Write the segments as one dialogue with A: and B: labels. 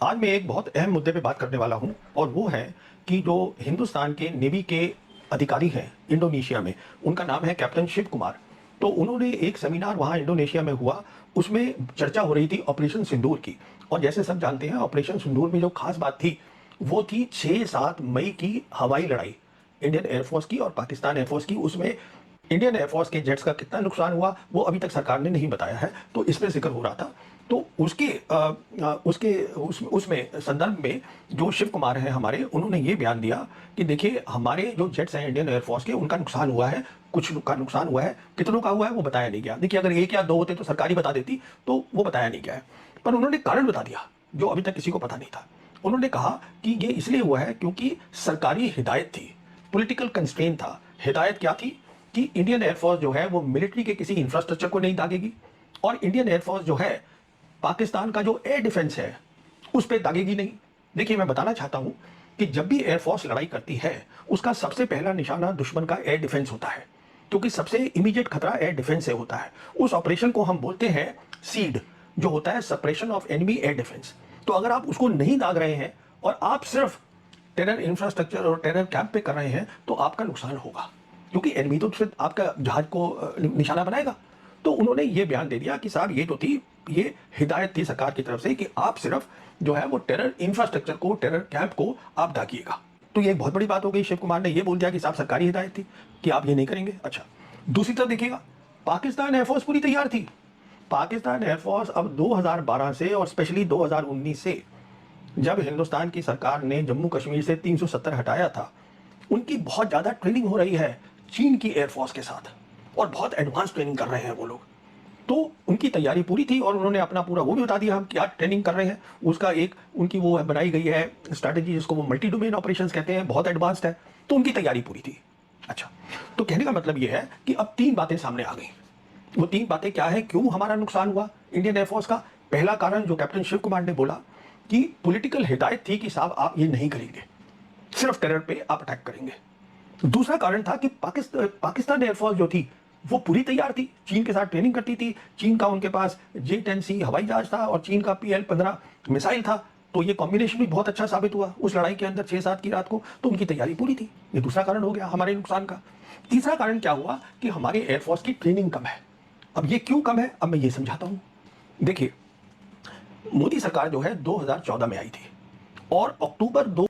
A: आज मैं एक बहुत अहम मुद्दे पे बात करने वाला हूं और वो है कि जो हिंदुस्तान के नेवी के अधिकारी हैं इंडोनेशिया में, उनका नाम है कैप्टन शिव कुमार। तो उन्होंने एक सेमिनार वहां इंडोनेशिया में हुआ, उसमें चर्चा हो रही थी ऑपरेशन सिंदूर की। और जैसे सब जानते हैं, ऑपरेशन सिंदूर में जो खास बात थी वो थी 6-7 मई की हवाई लड़ाई इंडियन एयरफोर्स की और पाकिस्तान एयरफोर्स की। उसमें इंडियन एयरफोर्स के जेट्स का कितना नुकसान हुआ वो अभी तक सरकार ने नहीं बताया है, तो इस पर जिक्र हो रहा था। तो उसमें संदर्भ में जो शिव कुमार हैं हमारे, उन्होंने ये बयान दिया कि देखिए हमारे जो जेट्स हैं इंडियन एयरफोर्स के, उनका नुकसान हुआ है, कुछ का नुकसान हुआ है, कितनों का हुआ है वो बताया नहीं गया। देखिए अगर 1 या 2 होते तो सरकारी बता देती, तो वो बताया नहीं गया है। पर उन्होंने कारण बता दिया जो अभी तक किसी को पता नहीं था। उन्होंने कहा कि ये इसलिए हुआ है क्योंकि सरकारी हिदायत थी, पॉलिटिकल कंस्ट्रेंट था। हिदायत क्या थी कि इंडियन एयरफोर्स जो है वो मिलिट्री के किसी इंफ्रास्ट्रक्चर को नहीं दागेगी, और इंडियन एयरफोर्स जो है पाकिस्तान का जो एयर डिफेंस है उस पर दागेगी नहीं। देखिए मैं बताना चाहता हूं कि जब भी एयरफोर्स लड़ाई करती है उसका सबसे पहला निशाना दुश्मन का एयर डिफेंस होता है, क्योंकि सबसे इमीडिएट खतरा एयर डिफेंस से होता है। उस ऑपरेशन को हम बोलते हैं सीड, जो होता है suppression of enemy air defence. तो अगर आप उसको नहीं दाग रहे हैं और आप सिर्फ टेरर इंफ्रास्ट्रक्चर और टेरर कैंप पे कर रहे हैं तो आपका नुकसान होगा, क्योंकि एनिमी तो सिर्फ आपका जहाज को निशाना बनाएगा। तो उन्होंने ये बयान दे दिया कि साहब ये जो थी, ये हिदायत थी सरकार की तरफ से कि आप सिर्फ जो है वो टेरर इंफ्रास्ट्रक्चर को, टेरर कैंप को आप दागिएगा। तो ये एक बहुत बड़ी बात हो गई। शिव कुमार ने ये बोल दिया कि साहब सरकारी हिदायत थी कि आप ये नहीं करेंगे। अच्छा, दूसरी तरफ देखिएगा, पाकिस्तान एयरफोर्स पूरी तैयार थी। पाकिस्तान एयरफोर्स अब 2012 से और स्पेशली 2019 से, जब हिंदुस्तान की सरकार ने जम्मू कश्मीर से 370 हटाया था, उनकी बहुत ज़्यादा ट्रेनिंग हो रही है चीन की एयरफोर्स के साथ, और बहुत एडवांस ट्रेनिंग कर रहे हैं वो लोग। तो उनकी तैयारी पूरी थी और उन्होंने अपना पूरा वो भी बता दिया हम क्या ट्रेनिंग कर रहे हैं। उसका एक उनकी वो बनाई गई है स्ट्रैटेजी, जिसको वो मल्टी डोमेन ऑपरेशंस कहते हैं, बहुत एडवांस्ड है। तो उनकी तैयारी पूरी थी। अच्छा, तो कहने का मतलब ये है कि अब 3 बातें सामने आ गई। वो 3 बातें क्या है, क्यों हमारा नुकसान हुआ इंडियन एयरफोर्स का? पहला कारण जो कैप्टन शिव कुमार ने बोला कि पॉलिटिकल हिदायत थी कि साहब आप ये नहीं करेंगे, सिर्फ टेरर पे आप अटैक करेंगे। दूसरा कारण था कि पाकिस्तान एयरफोर्स जो थी वो पूरी तैयार थी, चीन के साथ ट्रेनिंग करती थी। चीन का उनके पास J-10C हवाई जहाज था और चीन का PL-15 मिसाइल था। तो ये कॉम्बिनेशन भी बहुत अच्छा साबित हुआ उस लड़ाई के अंदर 6-7 की रात को। तो उनकी तैयारी पूरी थी। ये दूसरा कारण हो गया हमारे नुकसान का। तीसरा कारण क्या हुआ कि हमारे एयरफोर्स की ट्रेनिंग कम है। अब ये क्यों कम है, अब मैं ये समझाता हूं। देखिए, मोदी सरकार जो है 2014 में आई थी और अक्टूबर 2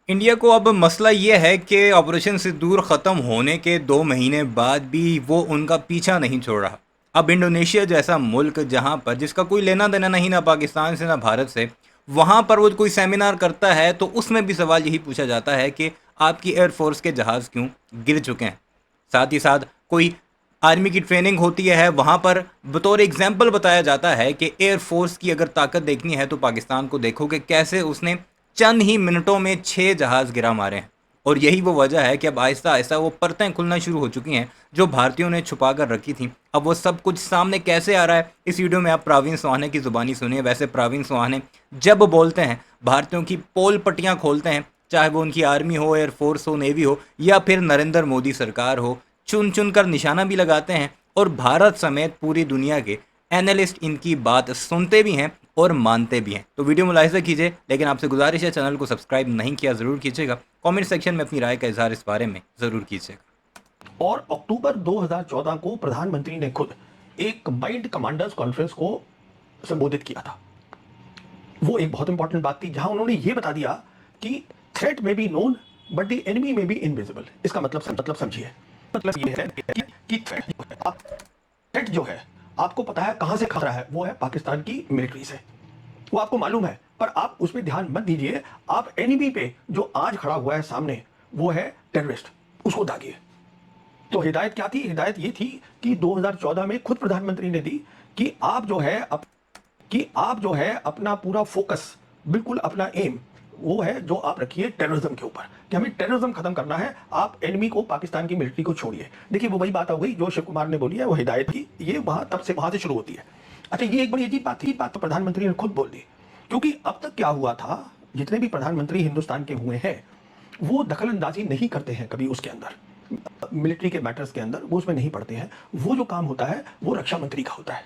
B: इंडिया को अब मसला ये है कि ऑपरेशन सिंदूर ख़त्म होने के 2 महीने बाद भी वो उनका पीछा नहीं छोड़ रहा। अब इंडोनेशिया जैसा मुल्क जहाँ पर जिसका कोई लेना देना नहीं ना पाकिस्तान से ना भारत से, वहाँ पर वो कोई सेमिनार करता है तो उसमें भी सवाल यही पूछा जाता है कि आपकी एयरफोर्स के जहाज़ क्यों गिर चुके हैं। साथ ही साथ कोई आर्मी की ट्रेनिंग होती है, वहाँ पर बतौर एग्जाम्पल बताया जाता है कि एयरफोर्स की अगर ताकत देखनी है तो पाकिस्तान को देखो कि कैसे उसने चंद ही मिनटों में 6 जहाज़ गिरा मारे हैं। और यही वो वजह है कि अब आहिस्ता आहिस्ता वो परतें खुलना शुरू हो चुकी हैं जो भारतीयों ने छुपा कर रखी थी। अब वो सब कुछ सामने कैसे आ रहा है, इस वीडियो में आप प्रवीण सुहाने की ज़ुबानी सुनिए। वैसे प्रवीण सुहाने जब बोलते हैं भारतीयों की पोल पट्टियाँ खोलते हैं, चाहे वो उनकी आर्मी हो, एयरफोर्स हो, नेवी हो या फिर नरेंद्र मोदी सरकार हो, चुन चुन कर निशाना भी लगाते हैं। और भारत समेत पूरी दुनिया के एनालिस्ट इनकी बात सुनते भी हैं और मानते भी हैं। तो वीडियो मुलाहिजा कीजिए, लेकिन आपसे गुजारिश है चैनल को सब्सक्राइब नहीं किया ज़रूर कीजिएगा। कमेंट सेक्शन में अपनी राय का इजहार इस बारे में ज़रूर कीजिएगा।
A: और अक्टूबर 2014 को प्रधानमंत्री ने खुद एक कंबाइंड कमांडर्स कॉन्फ्रेंस को संबोधित किया था। वो एक बहुत इंपॉर्टेंट बात थी, जहां उन्होंने ये बता दिया कि थ्रेट में be known but the enemy में बी इनविजिबल। इसका मतलब समझिए, मतलब ये है कि थ्रेट जो है आपको पता है कहां से खतरा है, वो है पाकिस्तान की मिलिट्री से, वो आपको मालूम है। पर आप उस पर ध्यान मत दीजिए, आप एनिमी पे जो आज खड़ा हुआ है सामने, वो है टेररिस्ट, उसको दागिए। तो हिदायत क्या थी? हिदायत ये थी कि 2014 में खुद प्रधानमंत्री ने दी कि आप जो है अपना पूरा फोकस, बिल्कुल अपना एम वो है जो आप रखिए टेररिज्म के ऊपर, कि हमें टेररिज्म खत्म करना है। आप एनिमी को, पाकिस्तान की मिलिट्री को छोड़िए। देखिए वो वही बात हो गई जो शिव कुमार ने बोली है, वो हिदायत की, ये वहां से शुरू होती है। अच्छा, ये एक बड़ी अजीब बात थी, बात तो प्रधानमंत्री ने खुद बोल दी, क्योंकि अब तक क्या हुआ था, जितने भी प्रधानमंत्री हिंदुस्तान के हुए हैं वो दखल अंदाजी नहीं करते हैं कभी उसके अंदर, मिलिट्री के मैटर्स के अंदर वो उसमें नहीं पड़ते हैं। वो जो काम होता है वो रक्षा मंत्री का होता है।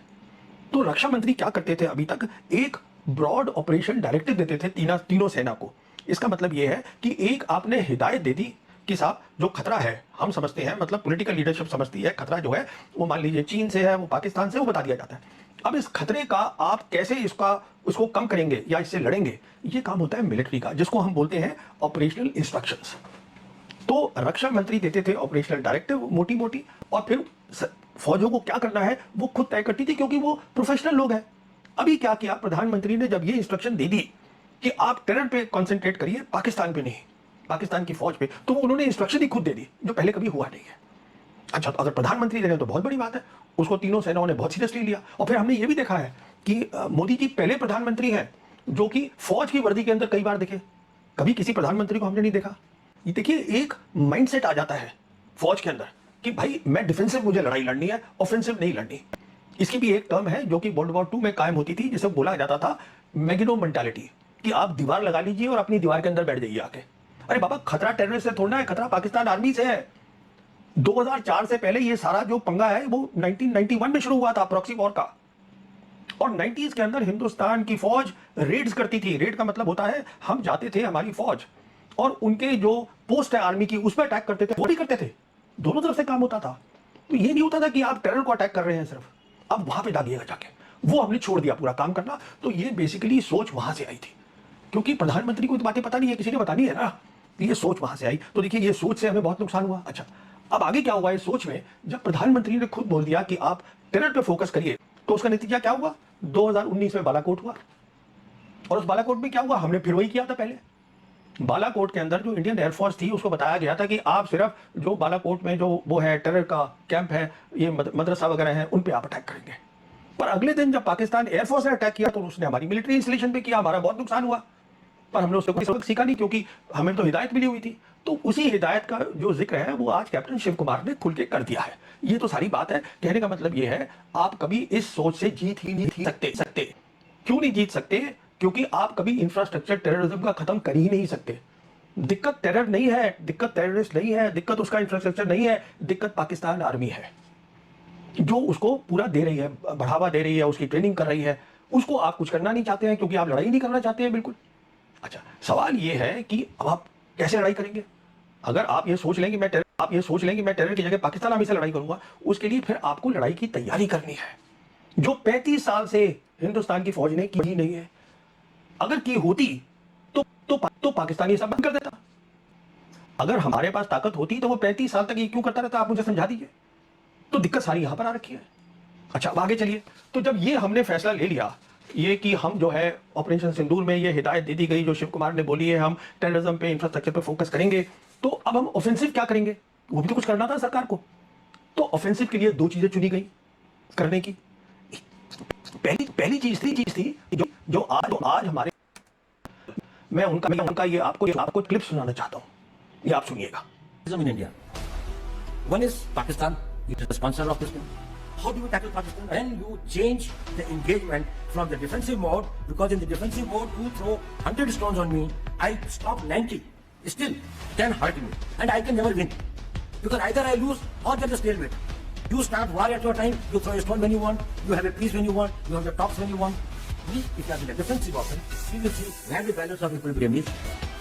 A: तो रक्षा मंत्री क्या करते थे अभी तक, एक ब्रॉड ऑपरेशन डायरेक्टिव देते थे तीनों सेना को। इसका मतलब ये है कि एक आपने हिदायत दे दी कि साहब जो खतरा है हम समझते हैं, मतलब पॉलिटिकल लीडरशिप समझती है खतरा जो है वो मान लीजिए चीन से है, वो पाकिस्तान से, वो बता दिया जाता है। अब इस खतरे का आप कैसे उसको कम करेंगे या इससे लड़ेंगे, ये काम होता है मिलिट्री का, जिसको हम बोलते हैं ऑपरेशनल इंस्ट्रक्शंस। तो रक्षा मंत्री देते थे ऑपरेशनल डायरेक्टिव मोटी मोटी, और फिर फौजों को क्या करना है वो खुद तय करती थी, क्योंकि वो प्रोफेशनल लोग हैं। अभी क्या किया प्रधानमंत्री ने, जब ये इंस्ट्रक्शन दे दी कि आप टेरर पे कंसंट्रेट करिए, पाकिस्तान पे नहीं, पाकिस्तान की फौज पे, तो उन्होंने इंस्ट्रक्शन ही खुद दे दी, जो पहले कभी हुआ नहीं है। अच्छा, तो अगर प्रधानमंत्री दे रहे हैं तो बहुत बड़ी बात है, उसको तीनों सेनाओं ने बहुत सीरियसली लिया। और फिर हमने ये भी देखा है कि मोदी जी पहले प्रधानमंत्री हैं जो कि फौज की वर्दी के अंदर कई बार दिखे, कभी किसी प्रधानमंत्री को हमने नहीं देखा। ये देखिए एक माइंडसेट आ जाता है फौज के अंदर कि भाई मैं डिफेंसिव, मुझे लड़ाई लड़नी है, ऑफेंसिव नहीं लड़नी। इसकी भी एक टर्म है जो कि वर्ल्ड वॉर 2 में कायम होती थी, जिसे बोला जाता था मैगिनो मेंटालिटी, कि आप दीवार लगा लीजिए और अपनी दीवार के अंदर बैठ जाइए आके। अरे बाबा, खतरा टेररिस्ट से थोड़ा है, खतरा पाकिस्तान आर्मी से है। 2004 से पहले ये सारा जो पंगा है वो 1991 में शुरू हुआ था, प्रॉक्सी वॉर का। और 90s के अंदर हिंदुस्तान की फौज रेड्स करती थी। रेड का मतलब होता है हम जाते थे, हमारी फौज, और उनके जो पोस्ट है आर्मी की उस पर अटैक करते थे, वो भी करते थे। दोनों तरफ से काम होता था। तो ये नहीं होता था कि आप टेरर को अटैक कर रहे हैं सिर्फ, अब वहां पे दागिएगा जाके, वो हमने छोड़ दिया पूरा काम करना। तो ये बेसिकली सोच वहां से आई थी, क्योंकि प्रधानमंत्री को तो बातें पता नहीं है, किसी ने बतानी है ना, ये सोच वहां से आई। तो देखिए ये सोच से हमें बहुत नुकसान हुआ। अच्छा, अब आगे क्या हुआ इस सोच में, जब प्रधानमंत्री ने खुद बोल दिया कि आप टेरर पे फोकस करिए, तो उसका नतीजा क्या हुआ, 2019 में बालाकोट हुआ। और उस बालाकोट में क्या हुआ, हमने फिर वही किया था पहले। बालाकोट के अंदर जो इंडियन एयरफोर्स थी उसको बताया गया था कि आप सिर्फ जो बालाकोट में जो वो है टेरर का कैंप है, ये मदरसा वगैरह है, उन पे आप अटैक करेंगे। पर अगले दिन जब पाकिस्तान एयरफोर्स ने अटैक किया तो उसने हमारी मिलिट्री इंस्टॉलेशन पे किया, हमारा बहुत नुकसान हुआ। पर हमने उससे कोई सबक सीखा नहीं, क्योंकि हमें तो हिदायत मिली हुई थी। तो उसी हिदायत का जो जिक्र है वो आज कैप्टन शिव कुमार ने खुल के कर दिया है। ये तो सारी बात है। कहने का मतलब ये है, आप कभी इस सोच से जीत ही नहीं सकते। क्यों नहीं जीत सकते, क्योंकि आप कभी इंफ्रास्ट्रक्चर टेररिज्म का खत्म कर ही नहीं सकते। दिक्कत टेरर नहीं है, दिक्कत टेररिस्ट नहीं है, दिक्कत उसका इंफ्रास्ट्रक्चर नहीं है, दिक्कत पाकिस्तान आर्मी है जो उसको पूरा दे रही है, बढ़ावा दे रही है, उसकी ट्रेनिंग कर रही है। उसको आप कुछ करना नहीं चाहते हैं, क्योंकि आप लड़ाई नहीं करना चाहते हैं बिल्कुल। अच्छा, सवाल ये है कि अब आप कैसे लड़ाई करेंगे। अगर आप ये सोच लें कि मैं टेरर की जगह पाकिस्तान आर्मी से लड़ाई करूंगा, उसके लिए फिर आपको लड़ाई की तैयारी करनी है, जो 35 साल से हिंदुस्तान की फौज ने की ही नहीं है। अगर की होती तो पाकिस्तान ये सब बंद कर देता। अगर हमारे पास ताकत होती तो वो 35 साल तक ये क्यों करता रहता, आप मुझे समझा दीजिए। तो दिक्कत सारी यहां पर आ रखी है। अच्छा, अब आगे चलिए। तो जब ये हमने फैसला ले लिया, ये कि हम जो है ऑपरेशन सिंदूर में ये हिदायत दे दी गई जो शिव कुमार ने बोली है, हम टेररिज्म पे, इंफ्रास्ट्रक्चर पे फोकस करेंगे, तो अब हम ऑफेंसिव क्या करेंगे, वो भी तो कुछ करना था सरकार को। तो ऑफेंसिव के लिए दो चीजें चुनी गई करने की। पहली चीज थी जो आज हमारे, मैं उनका ये आपको क्लिप सुनाना चाहता हूं, ये आप सुनिएगा।
C: In India, one is Pakistan, it is the sponsor of this war. How do you tackle Pakistan? When you change the engagement from the defensive mode, because in the defensive mode you throw 100 stones on me, I stop 90. Still, 10 hurt me, and I can never win, because either I lose or get a stalemate. You start war at your time, you throw a stone when you want, you have a peace when you want, you have the tops when you want. We, if you are in a defensive option, we will see where the balance of equilibrium is.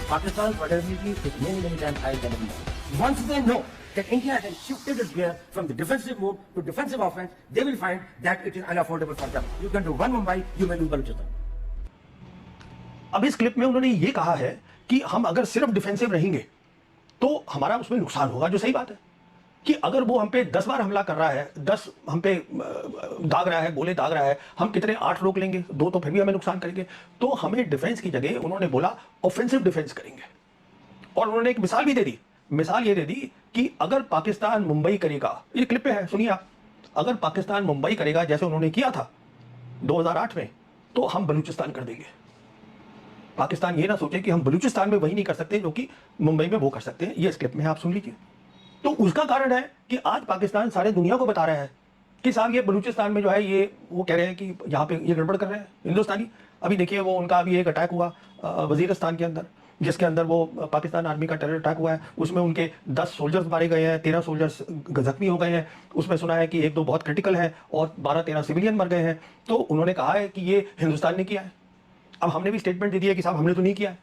C: Pakistan's vulnerability is many times higher than we. Once they know that India has shifted its gear from the defensive mode to defensive offense, they will find that it is unaffordable for them. You can do one Mumbai, you may lose Balochistan.
A: अब इस clip में उन्होंने ये कहा है कि हम अगर सिर्फ डिफेंसिव रहेंगे तो हमारा उसमें नुकसान होगा, जो सही बात है। कि अगर वो हम पे 10 बार हमला कर रहा है, 10 हम पे दाग रहा है, गोले दाग रहा है, हम कितने 8 रोक लेंगे, 2 तो फिर भी हमें नुकसान करेंगे। तो हमें डिफेंस की जगह उन्होंने बोला ऑफेंसिव डिफेंस करेंगे। और उन्होंने एक मिसाल भी दे दी। मिसाल ये दे दी कि अगर पाकिस्तान मुंबई करेगा, ये क्लिप पे है, सुनिए आप, अगर पाकिस्तान मुंबई करेगा जैसे उन्होंने किया था 2008 में, तो हम बलूचिस्तान कर देंगे। पाकिस्तान ये ना सोचे कि हम बलूचिस्तान में वही नहीं कर सकते जो कि मुंबई में वो कर सकते हैं। ये इस क्लिप में आप सुन लीजिए। तो उसका कारण है कि आज पाकिस्तान सारे दुनिया को बता रहा है कि साहब ये बलूचिस्तान में जो है, ये वो कह रहे हैं कि यहाँ पे ये गड़बड़ कर रहे हैं हिंदुस्तानी। अभी देखिए वो उनका अभी एक अटैक हुआ वजीरिस्तान के अंदर, जिसके अंदर वो पाकिस्तान आर्मी का टेरर अटैक हुआ है। उसमें उनके 10 सोल्जर्स मारे गए हैं, 13 सोल्जर्स जख्मी हो गए हैं। उसमें सुना है कि 1-2 बहुत क्रिटिकल है और 12-13 सिविलियन मर गए हैं। तो उन्होंने कहा है कि ये हिंदुस्तान ने किया है। अब हमने भी स्टेटमेंट दे दिया कि साहब हमने तो नहीं किया है।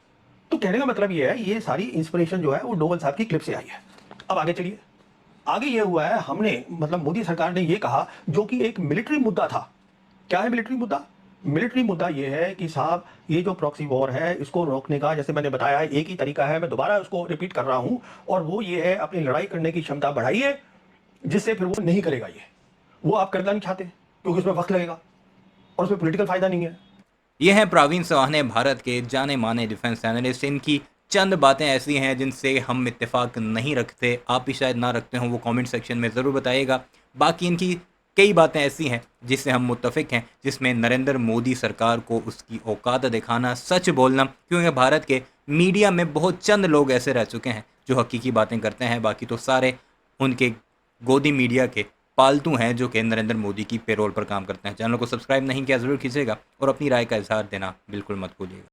A: तो कहने का मतलब ये है, ये सारी इंस्पिरेशन जो है वो डोवल साहब की क्लिप से आई है। अब आगे चलिए, आगे ये हुआ है, हमने मतलब मोदी सरकार ने ये कहा जो कि एक मिलिट्री मुद्दा था। क्या है मिलिट्री मुद्दा? मिलिट्री मुद्दा ये है कि साहब ये जो प्रॉक्सी वॉर है इसको रोकने का, जैसे मैंने बताया, एक ही तरीका है, मैं दोबारा उसको रिपीट कर रहा हूं, और वो ये है अपनी लड़ाई करने की क्षमता बढ़ाइए, जिससे फिर वो नहीं करेगा। ये वो आप करना नहीं चाहते क्योंकि उसमें वक्त लगेगा और उसमें पॉलिटिकल फायदा नहीं है।
B: ये हैं प्रवीण सवाहने, भारत के जाने माने डिफेंस एनालिस्ट। इनकी चंद बातें ऐसी हैं जिनसे हम इत्तेफाक नहीं रखते, आप भी शायद ना रखते हो, वो कमेंट सेक्शन में ज़रूर बताइएगा। बाकी इनकी कई बातें ऐसी हैं जिससे हम मुत्तफिक हैं, जिसमें नरेंद्र मोदी सरकार को उसकी औकात दिखाना, सच बोलना, क्योंकि भारत के मीडिया में बहुत चंद लोग ऐसे रह चुके हैं जो हकीकी बातें करते हैं, बाकी तो सारे उनके गोदी मीडिया के पालतू हैं जो कि नरेंद्र मोदी की पेरोल पर काम करते हैं। चैनल को सब्सक्राइब नहीं किया ज़रूर कीजिएगा और अपनी राय का इजहार देना बिल्कुल मत भूलिएगा।